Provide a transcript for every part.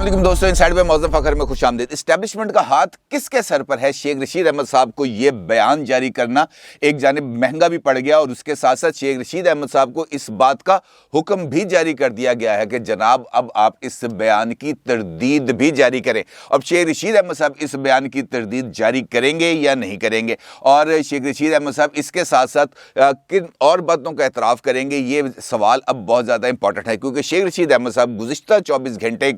अस्सलाम वालेकुम दोस्तों, इनसाइड में मौज़ूद फ़खर में खुश आमदीद। इस्टेब्लिशमेंट का हाथ किसके सर पर है? शेख रशीद अहमद साहब को ये बयान जारी करना एक जानिब महंगा भी पड़ गया और उसके साथ साथ शेख रशीद अहमद साहब को इस बात का हुक्म भी जारी कर दिया गया है कि जनाब अब आप इस बयान की तरदीद भी जारी करें। अब शेख रशीद अहमद साहब इस बयान की तरदीद जारी करेंगे या नहीं करेंगे, और शेख रशीद अहमद साहब इसके साथ साथ किन और बातों का एतराफ़ करेंगे, ये सवाल अब बहुत ज़्यादा इंपॉर्टेंट है, क्योंकि शेख रशीद अहमद साहब गुज़िश्ता 24 घंटे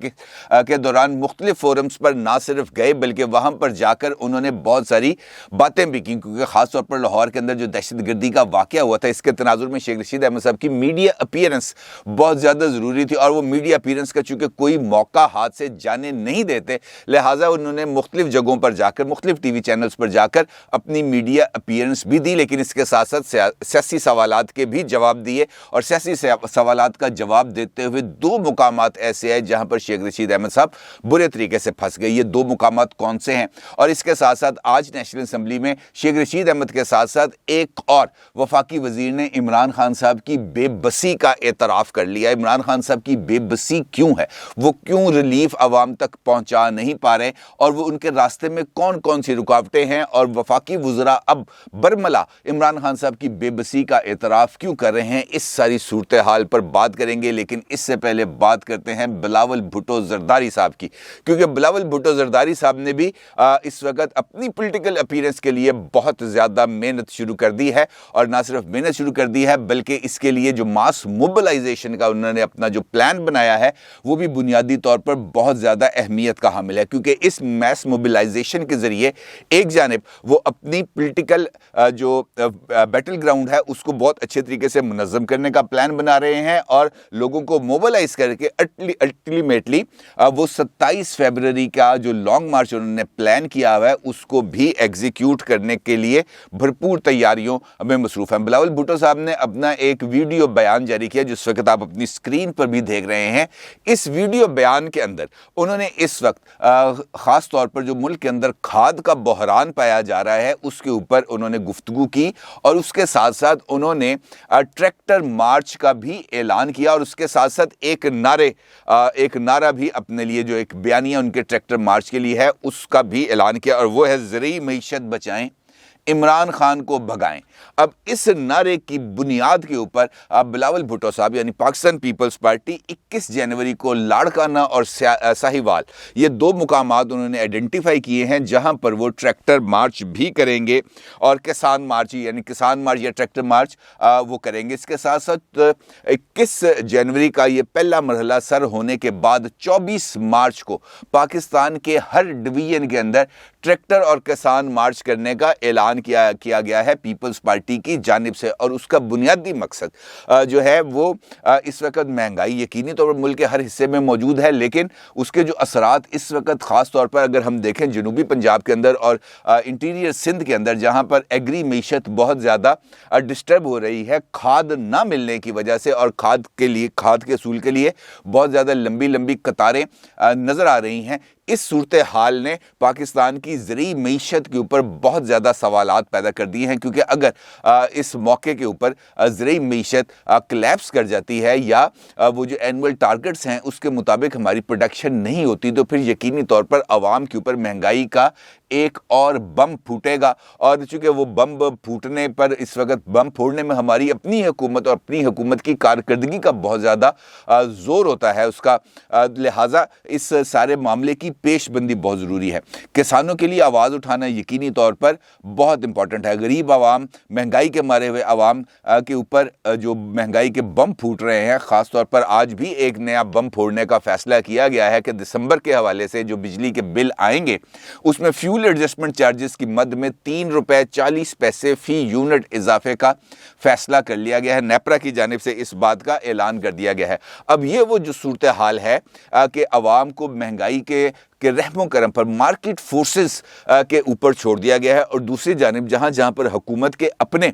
के दौरान मुख्तलिफ फोरम्स पर ना सिर्फ गए बल्कि वहाँ पर जाकर उन्होंने बहुत सारी बातें भी की, क्योंकि ख़ासतौर पर लाहौर के अंदर जो दहशतगर्दी का वाक़या हुआ था, इसके तनाजुर में शेख रशीद अहमद साहब की मीडिया अपीयरेंस बहुत ज़्यादा ज़रूरी थी, और वो मीडिया अपीयरेंस का चूँकि कोई मौका हाथ से जाने नहीं देते, लिहाजा उन्होंने मुख्तलिफ जगहों पर जाकर, मुख्तलिफ TV चैनल्स पर जाकर अपनी मीडिया अपीयरेंस भी दी, लेकिन इसके साथ साथ सियासी सवालात के भी जवाब दिए। और सियासी सवालात का जवाब देते हुए दो मुकामात ऐसे हैं जहाँ पर शेख रशीद अहमद साहब बुरे तरीके से फंस गए। ये दो मुकामात कौन से हैं? और इसके साथ साथ आज नेशनल असम्बली में शेख रशीद अहमद के साथ साथ एक और वफाकी वजीर ने इमरान खान साहब की बेबसी का एतराफ़ कर लिया। इमरान खान साहब की बेबसी क्यों है, वो क्यों रिलीफ आवाम तक पहुंचा नहीं पा रहे, और वो उनके रास्ते में कौन कौन सी रुकावटें हैं, और वफाकी वज़रा अब बरमला इमरान खान साहब की बेबसी का एतराफ़ क्यों कर रहे हैं, इस सारी सूरत हाल पर बात करेंगे। लेकिन इससे पहले बात करते हैं बिलावल भुट्टो ज़रदारी साहब की, क्योंकि बिलावल भुट्टो ज़रदारी साहब ने भी इस वक्त अपनी पॉलिटिकल अपीयरेंस के लिए बहुत ज़्यादा मेहनत शुरू कर दी है, और ना सिर्फ मेहनत शुरू कर दी है बल्कि इसके लिए जो मास मोबिलाइजेशन का उन्होंने अपना जो प्लान बनाया है वो भी बुनियादी तौर पर बहुत ज़्यादा अहमियत का हामिल है, क्योंकि इस मास मोबिलाइजेशन के ज़रिए एक जानिब वो अपनी पॉलिटिकल जो बैटल ग्राउंड है उसको बहुत अच्छे तरीके से मुनज़्ज़म करने का प्लान बना रहे हैं, और लोगों को मोबिलाइज करके अल्टीमेटली वो 27 फरवरी का जो लॉन्ग मार्च उन्होंने प्लान किया हुआ है उसको भी एग्जीक्यूट करने के लिए भरपूर तैयारियों में मसरूफ़ हैं। बिलावल भुट्टो साहब ने अपना एक वीडियो बयान जारी किया जिस वक्त आप अपनी स्क्रीन पर भी देख रहे हैं। इस वीडियो बयान के अंदर उन्होंने इस वक्त ख़ास तौर पर जो मुल्क के अंदर खाद का बहरान पाया जा रहा है उसके ऊपर उन्होंने गुफ्तगू की, और उसके साथ साथ उन्होंने ट्रैक्टर मार्च का भी ऐलान किया, और उसके साथ साथ एक नारा भी अपने लिए जो एक बयानिया उनके ट्रैक्टर मार्च के लिए है उसका भी ऐलान किया, और वो है ज़रूरी मईशत बचाएं, इमरान खान को भगाएं। अब इस नारे की बुनियाद के ऊपर बिलावल भुट्टो साहब यानी पाकिस्तान पीपल्स पार्टी 21 जनवरी को लाड़काना और साहिवाल ये दो मुकामात उन्होंने आइडेंटिफाई किए हैं जहां पर वो ट्रैक्टर मार्च भी करेंगे, और किसान मार्च यानी किसान मार्च या ट्रैक्टर मार्च वो करेंगे। इसके साथ साथ 21 जनवरी का ये पहला मरहला सर होने के बाद 24 मार्च को पाकिस्तान के हर डिवीजन के अंदर ट्रैक्टर और किसान मार्च करने का ऐलान किया गया है पीपल्स पार्टी की जानिब से। और उसका बुनियादी मकसद जो है वो इस वक्त महंगाई यकीनी तौर पर मुल्क के हर हिस्से में मौजूद है, लेकिन उसके जो असरात इस वक्त ख़ास तौर पर अगर हम देखें जनूबी पंजाब के अंदर और इंटीरियर सिंध के अंदर जहाँ पर एग्री मीशत बहुत ज़्यादा डिस्टर्ब हो रही है खाद ना मिलने की वजह से, और खाद के असूल के लिए बहुत ज़्यादा लंबी लंबी कतारें नज़र आ रही हैं। इस सूरत हाल ने पाकिस्तान की ज़रूरी मईशत के ऊपर बहुत ज़्यादा सवालात पैदा कर दिए हैं, क्योंकि अगर इस मौके के ऊपर ज़रूरी मईशत कोलैप्स कर जाती है या वो जो एनुअल टारगेट्स हैं उसके मुताबिक हमारी प्रोडक्शन नहीं होती, तो फिर यकीनी तौर पर आवाम के ऊपर महंगाई का एक और बम फूटेगा। और चूँकि वो बम फूटने पर इस वक्त बम फोड़ने में हमारी अपनी हुकूमत और अपनी हुकूमत की कारकर्दगी का बहुत ज़्यादा ज़ोर होता है उसका, लिहाजा इस सारे मामले की पेशबंदी बहुत ज़रूरी है। किसानों के लिए आवाज़ उठाना यकीनी तौर पर बहुत इंपॉर्टेंट है। गरीब आवाम, महंगाई के मारे हुए आवाम के ऊपर जो महंगाई के बम फूट रहे हैं, ख़ास तौर पर आज भी एक नया बम फोड़ने का फैसला किया गया है कि दिसंबर के हवाले से जो बिजली के बिल आएंगे उसमें फ्यूल एडजस्टमेंट चार्जेस की मद में 3 रुपये 40 पैसे फ़ी यूनिट इजाफे का फैसला कर लिया गया है। नेपरा की जानिब से इस बात का ऐलान कर दिया गया है। अब ये वो जो सूरत हाल है कि आवाम को महंगाई के रहमो करम पर मार्केट फोर्सेस के ऊपर छोड़ दिया गया है। और दूसरी जानिब जहाँ जहाँ पर हुकूमत के अपने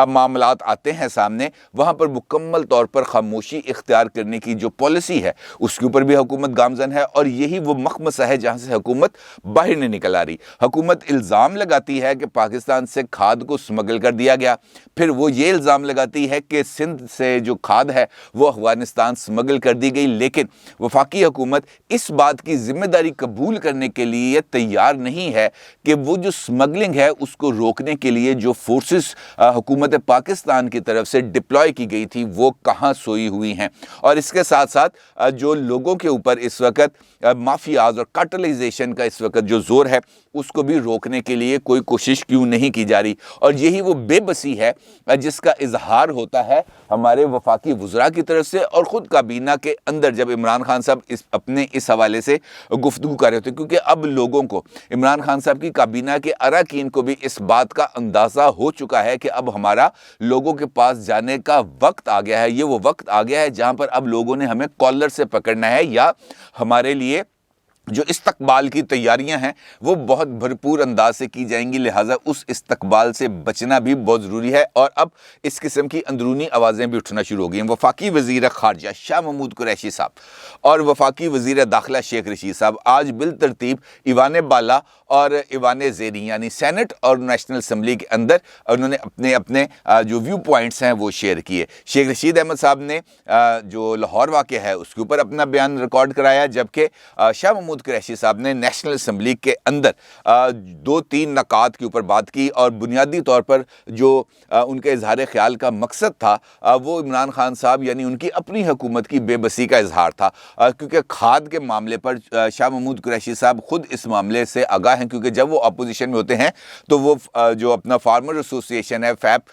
मामलात आते हैं सामने, वहाँ पर मुकम्मल तौर पर खामोशी इख्तियार करने की जो पॉलिसी है उसके ऊपर भी हुकूमत गामजन है। और यही वो मखमसा है जहाँ से हुकूमत बाहर नहीं निकल आ रही। हुकूमत इल्ज़ाम लगाती है कि पाकिस्तान से खाद को स्मगल कर दिया गया, फिर वो ये इल्ज़ाम लगाती है कि सिंध से जो खाद है वो अफगानिस्तान स्मगल कर दी गई, लेकिन वफाकी हुकूमत इस बात की जिम्मेदारी कबूल करने के लिए तैयार नहीं है कि वो जो स्मगलिंग है उसको रोकने के लिए जो फोर्सेस हुकूमत पाकिस्तान की तरफ से डिप्लॉय की गई थी वो कहाँ सोई हुई हैं। और इसके साथ साथ जो लोगों के ऊपर इस वक्त माफियाज और कार्टलाइजेशन का इस वक्त जो जोर है उसको भी रोकने के लिए कोई कोशिश क्यों नहीं की जा रही। और यही वो बेबसी है जिसका इजहार होता है हमारे वफाकी वज़रा की तरफ से और ख़ुद काबीना के अंदर जब इमरान खान साहब अपने इस हवाले से गुफ्तगू कर रहे होते, क्योंकि अब लोगों को इमरान खान साहब की काबीना के अरकान को भी इस बात का अंदाज़ा हो चुका है कि अब हमारा लोगों के पास जाने का वक्त आ गया है। ये वो वक्त आ गया है जहाँ पर अब लोगों ने हमें कॉलर से पकड़ना है या हमारे लिए जो इस्तकबाल की तैयारियां हैं वो बहुत भरपूर अंदाज से की जाएंगी, लिहाजा उस इस्तकबाल से बचना भी बहुत ज़रूरी है। और अब इस किस्म की अंदरूनी आवाज़ें भी उठना शुरू हो गई हैं। वफाकी वज़ीर ख़ारजा शाह महमूद कुरैशी साहब और वफाकी वज़ीर दाखिला शेख रशीद साहब आज बिल तरतीब ईवान बाला और ईवान ज़ेरी यानी सेनेट और नेशनल असम्बली के अंदर उन्होंने अपने अपने जो व्यू पॉइंट्स हैं वो शेयर किए। शेख रशीद अहमद साहब ने जो लाहौर वाक़या है उसके ऊपर अपना बयान रिकॉर्ड कराया, जबकि शाह महमूद कुरैशी साहब ने नेशनल असम्बली के अंदर 2-3 नकात के ऊपर बात की और बुनियादी तौर पर जो उनके इजहार ख्याल का मकसद था वो इमरान खान साहब यानी उनकी अपनी हुकूमत की बेबसी का इजहार था। क्योंकि खाद के मामले पर शाह महमूद कुरैशी साहब खुद इस मामले से आगाह हैं, क्योंकि जब वो अपोजिशन में होते हैं तो वो जो अपना फार्मर एसोसिएशन है फैप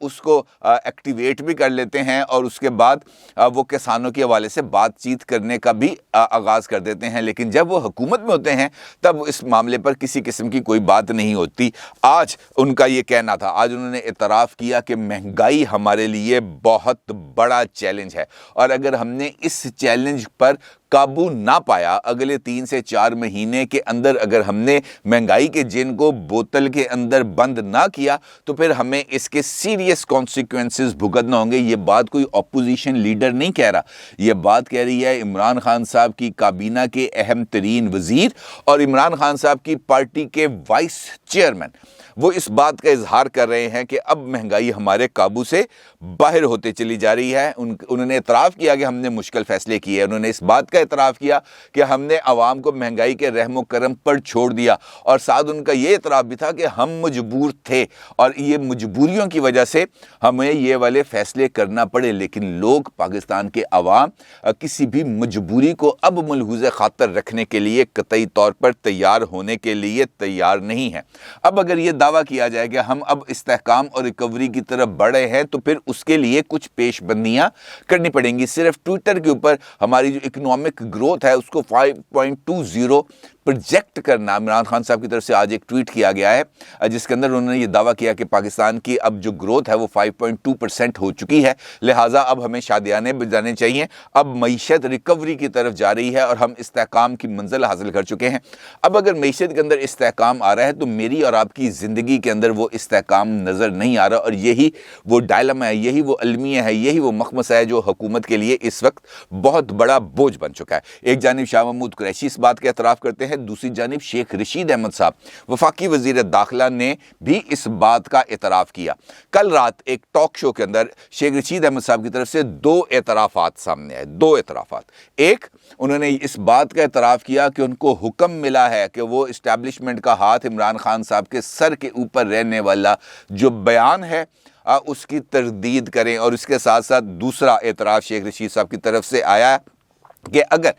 उसको एक्टिवेट भी कर लेते हैं और उसके बाद वो किसानों के हवाले से बातचीत करने का भी आगाज़ कर देते हैं। लेकिन जब वो हुकूमत में होते हैं तब इस मामले पर किसी किस्म की कोई बात नहीं होती। आज उनका ये कहना था, आज उन्होंने इतराफ़ किया कि महंगाई हमारे लिए बहुत बड़ा चैलेंज है और अगर हमने इस चैलेंज पर काबू ना पाया, अगले 3 से 4 महीने के अंदर अगर हमने महंगाई के जिन को बोतल के अंदर बंद ना किया तो फिर हमें इसके सीरियस कॉन्सिक्वेंसेस भुगतना होंगे। ये बात कोई अपोजिशन लीडर नहीं कह रहा, ये बात कह रही है इमरान खान साहब की काबीना के अहम तरीन वज़ीर और इमरान खान साहब की पार्टी के वाइस चेयरमैन। वो इस बात का इजहार कर रहे हैं कि अब महंगाई हमारे काबू से बाहर होते चली जा रही है। उन्होंने इतराफ़ किया कि हमने मुश्किल फ़ैसले किए। उन्होंने इस बात का इतराफ़ किया कि हमने आवाम को महंगाई के रहमो करम पर छोड़ दिया और साथ उनका ये इतराफ़ भी था कि हम मजबूर थे और ये मजबूरियों की वजह से हमें ये वाले फ़ैसले करना पड़े। लेकिन लोग, पाकिस्तान के अवाम किसी भी मजबूरी को अब मलहूज़ ख़ातर रखने के लिए कतई तौर पर तैयार होने के लिए तैयार नहीं है। अब अगर ये दावा किया जाए कि हम अब इस्तेहकाम और रिकवरी की तरफ बढ़े हैं तो फिर उसके लिए कुछ पेशबंदियां करनी पड़ेंगी। सिर्फ ट्विटर के ऊपर हमारी जो इकोनॉमिक ग्रोथ है उसको 5.20 प्रोजेक्ट करना, इमरान खान साहब की तरफ से आज एक ट्वीट किया गया है जिसके अंदर उन्होंने ये दावा किया कि पाकिस्तान की अब जो ग्रोथ है वो 5.2% हो चुकी है, लिहाजा अब हमें शादियाने बजाने चाहिए, अब मईशत रिकवरी की तरफ जा रही है और हम इस्तेहकाम की मंजिल हासिल कर चुके हैं। अब अगर मईशत के अंदर इस्तेहकाम आ रहा है तो मेरी और आपकी ज़िंदगी के अंदर वो इस्तेहकाम नज़र नहीं आ रहा और यही वो डायलमा है, यही वो अलमिया है, यही वो मखमसा है जो हुकूमत के लिए इस वक्त बहुत बड़ा बोझ बन चुका है। एक जानिब शाह महमूद कुरैशी इस बात का एतराफ़ करते हैं, दूसरी जानिब शेख रशीद अहमद साहब वफाकी वज़ीर दाखिला ने भी इस बात का एतराफ़ किया। कल रात एक टॉक शो के अंदर शेख रशीद अहमद साहब की तरफ से 2 एतराफ़ात सामने आए, 2 एतराफ़ात। एक, उन्होंने इस बात का एतराफ़ किया कि उनको हुक्म मिला है कि वो इस्टेब्लिशमेंट का हाथ इमरान खान साहब के सर के ऊपर रहने वाला जो बयान है उसकी तरदीद करें। और इसके साथ साथ दूसरा एतराफ़ शेख रशीद साहब की तरफ से आया कि अगर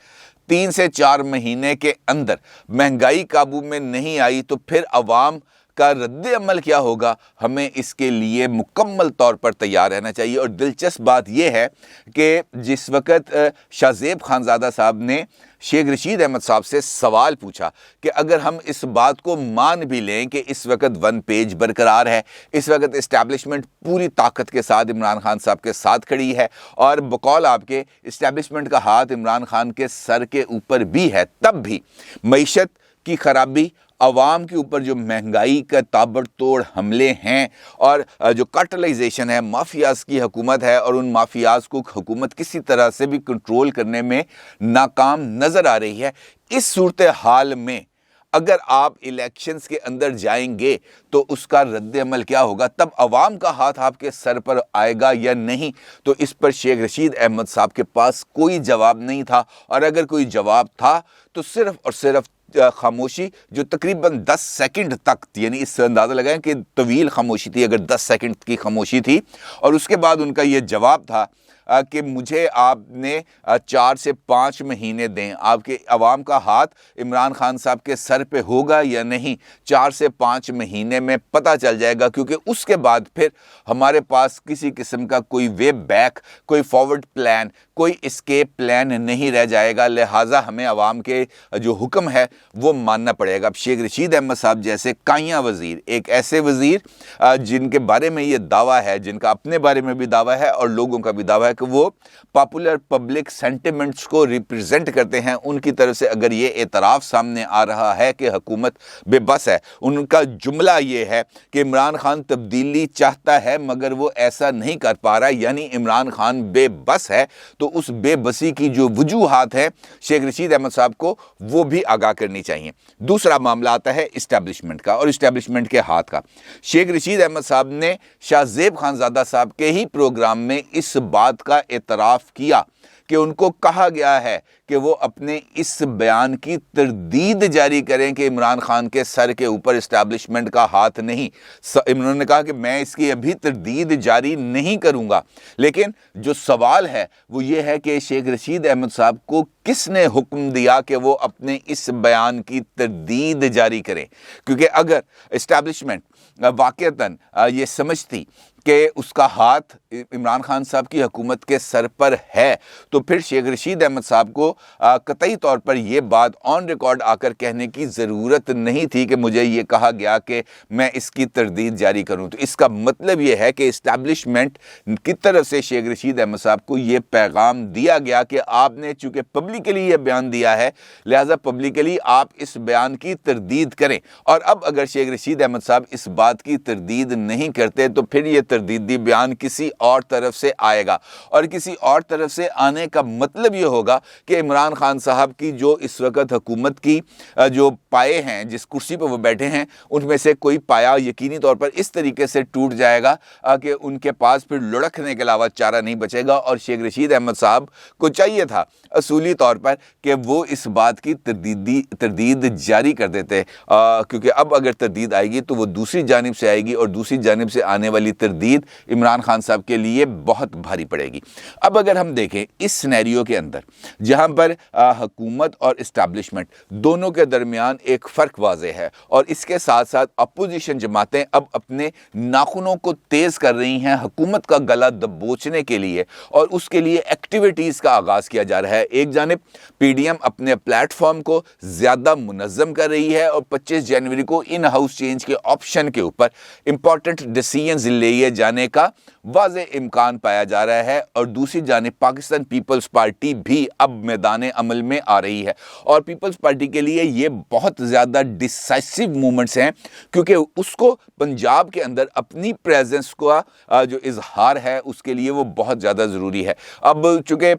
3 से 4 महीने के अंदर महंगाई काबू में नहीं आई तो फिर अवाम کا رد عمل کیا ہوگا، ہمیں اس کے لیے مکمل طور پر تیار رہنا چاہیے۔ اور دلچسپ بات یہ ہے کہ جس وقت شاہ زیب خانزادہ صاحب نے شیخ رشید احمد صاحب سے سوال پوچھا کہ اگر ہم اس بات کو مان بھی لیں کہ اس وقت ون پیج برقرار ہے، اس وقت اسٹیبلشمنٹ پوری طاقت کے ساتھ عمران خان صاحب کے ساتھ کھڑی ہے، اور بقول آپ کے اسٹیبلشمنٹ کا ہاتھ عمران خان کے سر کے اوپر بھی ہے، تب بھی معیشت کی خرابی، عوام کے اوپر جو مہنگائی کا تابڑ توڑ حملے ہیں، اور جو کارٹلائزیشن ہے، مافیاز کی حکومت ہے، اور ان مافیاز کو حکومت کسی طرح سے بھی کنٹرول کرنے میں ناکام نظر آ رہی ہے، اس صورتحال میں اگر آپ الیکشنز کے اندر جائیں گے تو اس کا رد عمل کیا ہوگا؟ تب عوام کا ہاتھ آپ کے سر پر آئے گا یا نہیں؟ تو اس پر شیخ رشید احمد صاحب کے پاس کوئی جواب نہیں تھا، اور اگر کوئی جواب تھا تو صرف اور صرف خاموشی، جو تقریباً 10 سیکنڈ تک، یعنی اس سے اندازہ لگائیں کہ طویل خاموشی تھی، اگر 10 سیکنڈ کی خاموشی تھی، اور اس کے بعد ان کا یہ جواب تھا کہ مجھے آپ نے 4 سے 5 مہینے دیں، آپ کے عوام کا ہاتھ عمران خان صاحب کے سر پہ ہوگا یا نہیں 4 سے 5 مہینے میں پتہ چل جائے گا، کیونکہ اس کے بعد پھر ہمارے پاس کسی قسم کا کوئی وے بیک، کوئی فارورڈ پلان، کوئی اسکیپ پلان نہیں رہ جائے گا، لہٰذا ہمیں عوام کے جو حکم ہے وہ ماننا پڑے گا۔ اب شیخ رشید احمد صاحب جیسے کائیاں وزیر، ایک ایسے وزیر جن کے بارے میں یہ دعویٰ ہے، جن کا اپنے بارے میں بھی دعویٰ ہے اور لوگوں کا بھی دعویٰ ہے کہ وہ پاپولر پبلک سینٹیمنٹس کو ریپرزینٹ کرتے ہیں، ان کی طرف سے اگر یہ اعتراف سامنے آ رہا ہے کہ حکومت بے بس ہے، ان کا جملہ یہ ہے کہ عمران خان تبدیلی چاہتا ہے مگر وہ ایسا نہیں کر پا رہا، یعنی عمران خان بے بس ہے، تو اس بے بسی کی جو وجوہات ہیں شیخ رشید احمد صاحب کو وہ بھی آگاہ کرنی چاہیے۔ دوسرا معاملہ آتا ہے اسٹیبلشمنٹ کا اور اسٹیبلشمنٹ کے ہاتھ کا۔ شیخ رشید احمد صاحب نے شاہ زیب خانزادہ صاحب کے ہی پروگرام میں اس بات کا اعتراف کیا کہ ان کو کہا گیا ہے کہ وہ اپنے اس بیان کی تردید جاری کریں کہ عمران خان کے سر کے اوپر اسٹیبلشمنٹ کا ہاتھ نہیں۔ انہوں نے کہا کہ میں اس کی ابھی تردید جاری نہیں کروں گا، لیکن جو سوال ہے وہ یہ ہے کہ شیخ رشید احمد صاحب کو کس نے حکم دیا کہ وہ اپنے اس بیان کی تردید جاری کریں؟ کیونکہ اگر اسٹیبلشمنٹ واقعتاً یہ سمجھتی کہ اس کا ہاتھ عمران خان صاحب کی حکومت کے سر پر ہے، تو پھر شیخ رشید احمد صاحب کو قطعی طور پر یہ بات آن ریکارڈ آ کر کہنے کی ضرورت نہیں تھی کہ مجھے یہ کہا گیا کہ میں اس کی تردید جاری کروں۔ تو اس کا مطلب یہ ہے کہ اسٹیبلشمنٹ کی طرف سے شیخ رشید احمد صاحب کو یہ پیغام دیا گیا کہ آپ نے چونکہ پبلکلی یہ بیان دیا ہے، لہٰذا پبلکلی آپ اس بیان کی تردید کریں۔ اور اب اگر شیخ رشید احمد صاحب اس بات کی تردید نہیں کرتے تو پھر یہ تردیدی بیان کسی اور طرف سے آئے گا، اور کسی اور طرف سے آنے کا مطلب یہ ہوگا کہ عمران خان صاحب کی جو اس وقت حکومت کی جو پائے ہیں، جس کرسی پہ وہ بیٹھے ہیں، ان میں سے کوئی پایا یقینی طور پر اس طریقے سے ٹوٹ جائے گا کہ ان کے پاس پھر لڑکنے کے علاوہ چارہ نہیں بچے گا۔ اور شیخ رشید احمد صاحب کو چاہیے تھا اصولی طور پر کہ وہ اس بات کی تردید جاری کر دیتے، کیونکہ اب اگر تردید آئے گی تو وہ دوسری جانب سے آئے گی، اور دوسری جانب سے آنے والی تردید عمران خان صاحب کے لیے بہت بھاری پڑے گی۔ اب اگر ہم دیکھیں اس سینیریو کے اندر جہاں پر حکومت اور اسٹیبلشمنٹ دونوں کے درمیان ایک فرق واضح ہے، اور اس کے ساتھ ساتھ اپوزیشن جماعتیں اب اپنے ناخنوں کو تیز کر رہی ہیں حکومت کا گلا دبوچنے کے لیے، اور اس کے لیے ایکٹیویٹیز کا آغاز کیا جا رہا ہے۔ ایک جانب پی ڈی ایم اپنے پلیٹ فارم کو زیادہ منظم کر رہی ہے، اور 25 جنوری کو ان ہاؤس چینج کے آپشن کے اوپر امپورٹنٹ ڈیسیژنز لیے جانے کا واضح امکان پایا جا رہا ہے، اور دوسری جانب پاکستان پیپلز پارٹی بھی اب میدان عمل میں آ رہی ہے، اور پیپلز پارٹی کے لیے یہ بہت زیادہ ڈیسائسو مومنٹس ہیں، کیونکہ اس کو پنجاب کے اندر اپنی پریزنس کا جو اظہار ہے اس کے لیے وہ بہت زیادہ ضروری ہے۔ اب چونکہ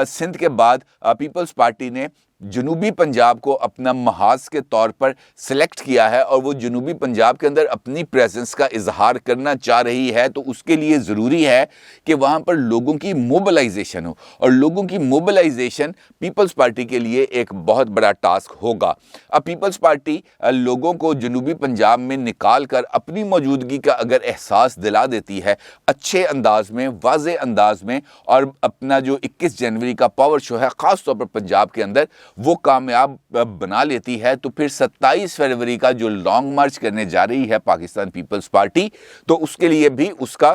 سندھ کے بعد پیپلز پارٹی نے جنوبی پنجاب کو اپنا محاذ کے طور پر سلیکٹ کیا ہے، اور وہ جنوبی پنجاب کے اندر اپنی پریزنس کا اظہار کرنا چاہ رہی ہے، تو اس کے لیے ضروری ہے کہ وہاں پر لوگوں کی موبلائزیشن ہو، اور لوگوں کی موبلائزیشن پیپلز پارٹی کے لیے ایک بہت بڑا ٹاسک ہوگا۔ اب پیپلز پارٹی لوگوں کو جنوبی پنجاب میں نکال کر اپنی موجودگی کا اگر احساس دلا دیتی ہے اچھے انداز میں، واضح انداز میں، اور اپنا جو 21 جنوری کا پاور شو ہے خاص طور پر پنجاب کے اندر وہ کامیاب بنا لیتی ہے، تو پھر 27 فروری کا جو لانگ مارچ کرنے جا رہی ہے پاکستان پیپلز پارٹی، تو اس کے لیے بھی اس کا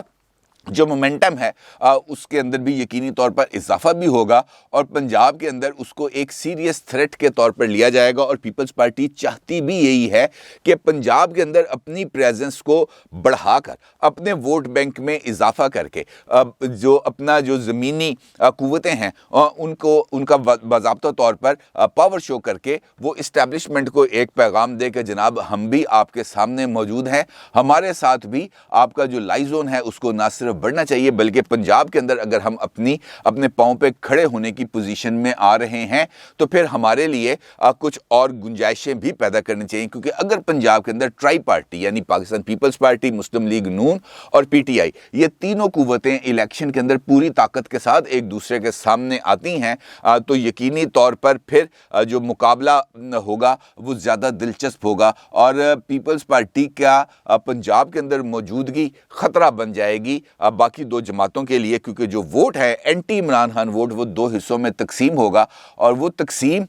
جو مومنٹم ہے اس کے اندر بھی یقینی طور پر اضافہ بھی ہوگا، اور پنجاب کے اندر اس کو ایک سیریس تھریٹ کے طور پر لیا جائے گا۔ اور پیپلز پارٹی چاہتی بھی یہی ہے کہ پنجاب کے اندر اپنی پریزنس کو بڑھا کر، اپنے ووٹ بینک میں اضافہ کر کے، جو اپنا جو زمینی قوتیں ہیں ان کا باضابطہ طور پر پاور شو کر کے وہ اسٹیبلشمنٹ کو ایک پیغام دے کہ جناب ہم بھی آپ کے سامنے موجود ہیں، ہمارے ساتھ بھی آپ کا جو لائی زون ہے اس کو نہ صرف بڑھنا چاہیے بلکہ پنجاب کے اندر اگر ہم اپنے پاؤں پہ کھڑے ہونے کی پوزیشن میں آ رہے ہیں تو پھر ہمارے لیے کچھ اور گنجائشیں بھی پیدا کرنی چاہیے، کیونکہ اگر پنجاب کے اندر ٹرائی پارٹی یعنی پاکستان پیپلز پارٹی، مسلم لیگ نون اور پی ٹی آئی، یہ تینوں قوتیں الیکشن کے اندر پوری طاقت کے ساتھ ایک دوسرے کے سامنے آتی ہیں تو یقینی طور پر پھر جو مقابلہ ہوگا وہ زیادہ دلچسپ ہوگا، اور پیپلز پارٹی کا پنجاب کے اندر موجودگی خطرہ بن جائے گی باقی دو جماعتوں کے لیے، کیونکہ جو ووٹ ہے اینٹی عمران خان ووٹ وہ دو حصوں میں تقسیم ہوگا، اور وہ تقسیم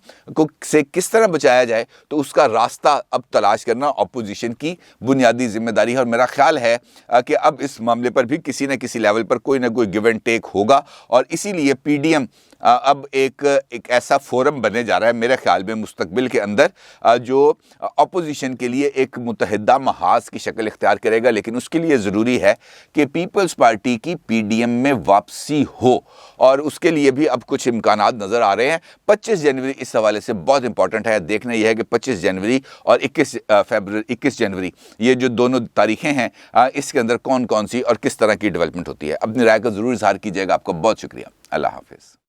سے کس طرح بچایا جائے تو اس کا راستہ اب تلاش کرنا اپوزیشن کی بنیادی ذمہ داری ہے۔ اور میرا خیال ہے کہ اب اس معاملے پر بھی کسی نہ کسی لیول پر کوئی نہ کوئی گیو اینڈ ٹیک ہوگا، اور اسی لیے پی ڈی ایم اب ایک ایسا فورم بننے جا رہا ہے میرے خیال میں مستقبل کے اندر جو اپوزیشن کے لیے ایک متحدہ محاذ کی شکل اختیار کرے گا، لیکن اس کے لیے ضروری ہے کہ پیپلز پارٹی کی پی ڈی ایم میں واپسی ہو، اور اس کے لیے بھی اب کچھ امکانات نظر آ رہے ہیں۔ 25 جنوری اس حوالے سے بہت امپورٹنٹ ہے، دیکھنا یہ ہے کہ 25 جنوری اور 21 جنوری یہ جو دونوں تاریخیں ہیں اس کے اندر کون کون سی اور کس طرح کی ڈیولپمنٹ ہوتی ہے۔ اپنی رائے کا ضرور اظہار کیجیے گا۔ آپ کا بہت شکریہ۔ اللہ حافظ۔